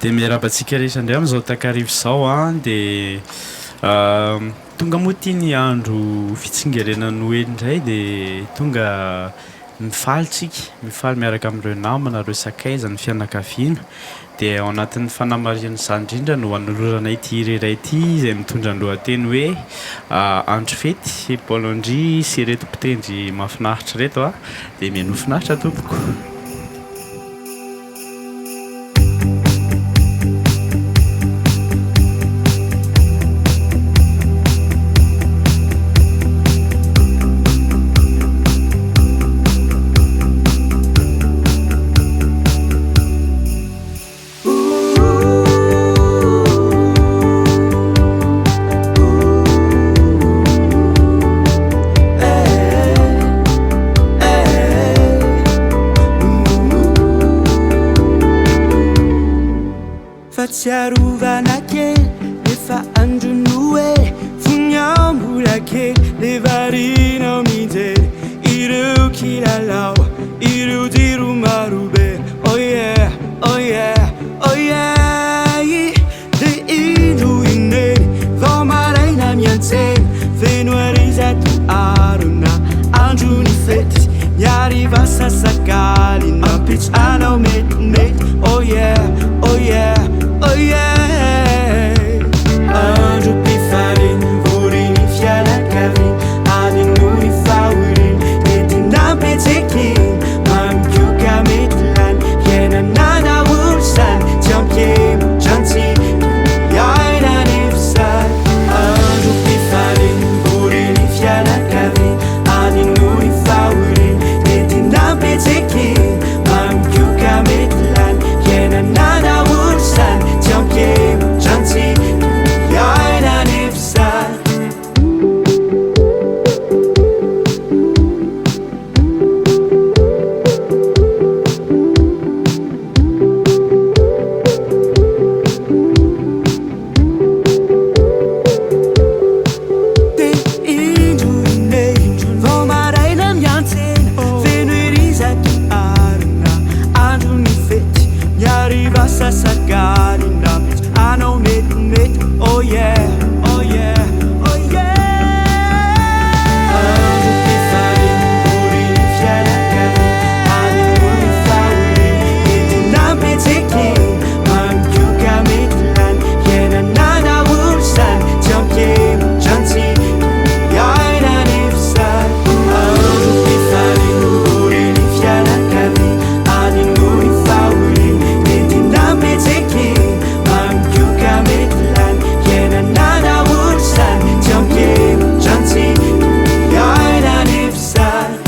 dia miarabantsika rehetra indray amin'izao takarivo izao a dia tonga moa tia ny andro fitsingerenan'ny noely indray dia tonga mifaly tsika mifaly miaraka amin'ireo namana ireo sakaiza ny fianakaviana dia ao anatin'ny fanamariana izany indrindra no hanolorana ity ireray ity izay mitondra ny lohateny hoe andro fety Paulandri sy ireto mpitendry mahafinaritra reto a dia mihaino finaritra tompoko. Tsaroina kely efa androno e foniambola kely le variana mijery ireo kilalao ireo jiro marobe oh yeah oh yeah oh yeah de indro ineny vao maraina miantsena feno arizato arona andro ny fety miariva sasakaly nampitrana metimety oh yeah oh yeah oh yeah andro fifaliany voriny fianakaviana adinony fahoriny mety nampetsekiny mamikoka mety lany hiainanana olo sany tsy ampihemo trantsiny iaina nefisany andro fifaliany voriny fianakaviana adinony fahoriny mety nampetsekiny mamikoka mety lany hiainanana olo sany champion chancy yaina nefsal te indro inendro vao maraina miantsena feno erizaki arina andro ny fety miariva sasakany anao metimety oh yeah oh yeah oh yeah andro fifaliany voriny fianakaviana adinony fahoriny mety nampetsekiny mamikoka mety lany hiainanana olo sany tsy ampihemo trantsiny iaina nefisany andro fifaliany voriny fianakaviana adinony fahoriny mety nampetsekiny mamikoka mety lany hiainanana olo sany tsy ampihemo trantsiny iaina nefisany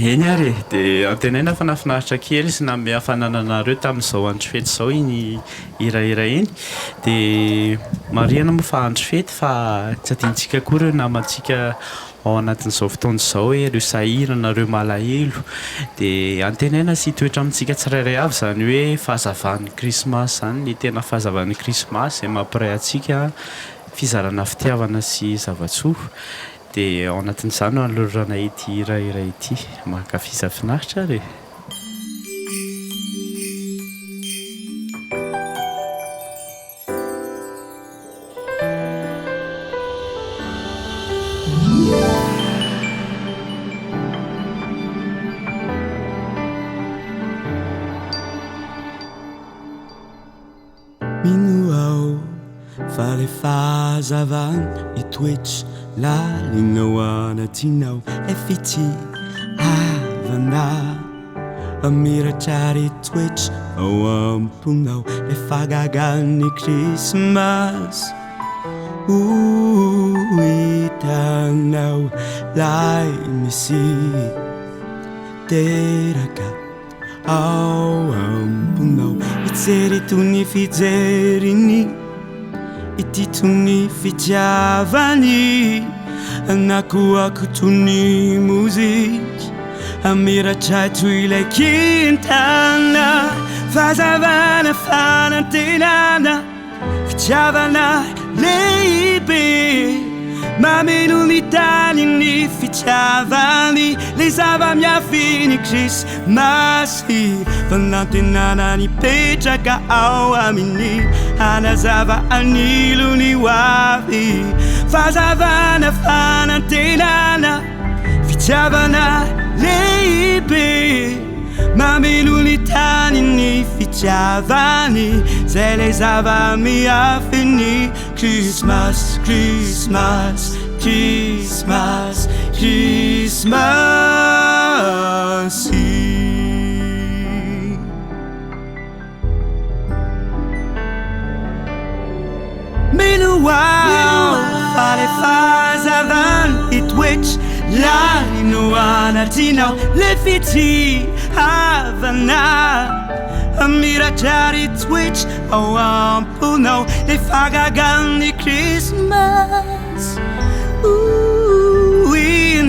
eny ary dia antenaina fa nafinaritra kely sy name hafanananareo tamin'izao andro fety izao iny hirahira eny dia mariana moa fa andro fety fa tsy adintsika koa ireo namantsika ao anatin'izao fotoana izao hoe ireo sahirana ireo malahelo dia antenaina sy toetra amintsika tsirairay avy izany hoe fahazavan'ny krismasy izany ny tena fahazavan'ny krismasy izay mampiray antsika fizarana fitiavana sy zava-tsoa dia ao anatin'izany alorana ity iray ity mahakafy zafinaritra re. Fazavana itoetry lalinao anatinao le fitiavana amiratra retoetry ao amponao le fagagany Krismasy hitanao lay misy teraka ao amponao ijery tony fijeriny ity tony fitiavany anakoako tony moziky amiratra toy ilay kintana fazavana fanantenana fitiavana lehibe mameno ny taniny fitiavany le zava-miafiny Krismasy fanantenana nipetraka ao aminy anazava anilony hoavy fazavana fanantenana fitiavana lehibe mameno ny taniny fitiavany zay le zava-miafiny Krismasy Krismasy Krismasy Krismasy. Meanwhile, fale fazavana itoetry lalino anatinao le fitiavana amiratra retoetry ao amponao le fagagany Krismasy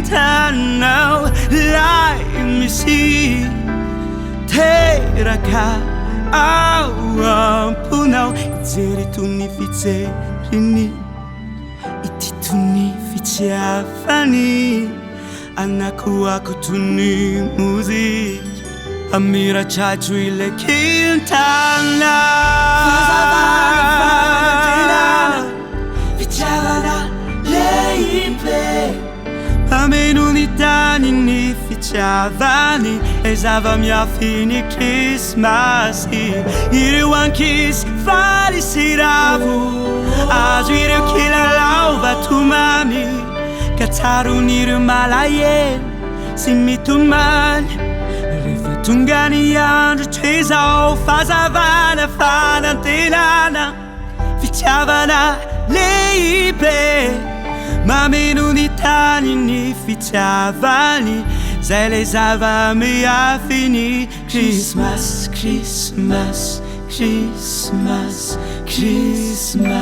hitanao lay misy teraka ao amponao ijery tony fijeriny ity tony fitiavany anakoako tony moziky amiratra toy ilay kintana fitiavana lehibe mameno ny taniny fitiavany le zava-miafiny Krismasy ireo ankizy falisiravo azo ireo kilalao vatomamy ka tsaron'ireo malahelo sy mitomany rehefa tonga ny andro toy zao fazavana fanantenana fitiavana lehibe mameno ny taniny fitiavany zay le zava-miafiny Krismasy Krismasy Krismasy Krismasy.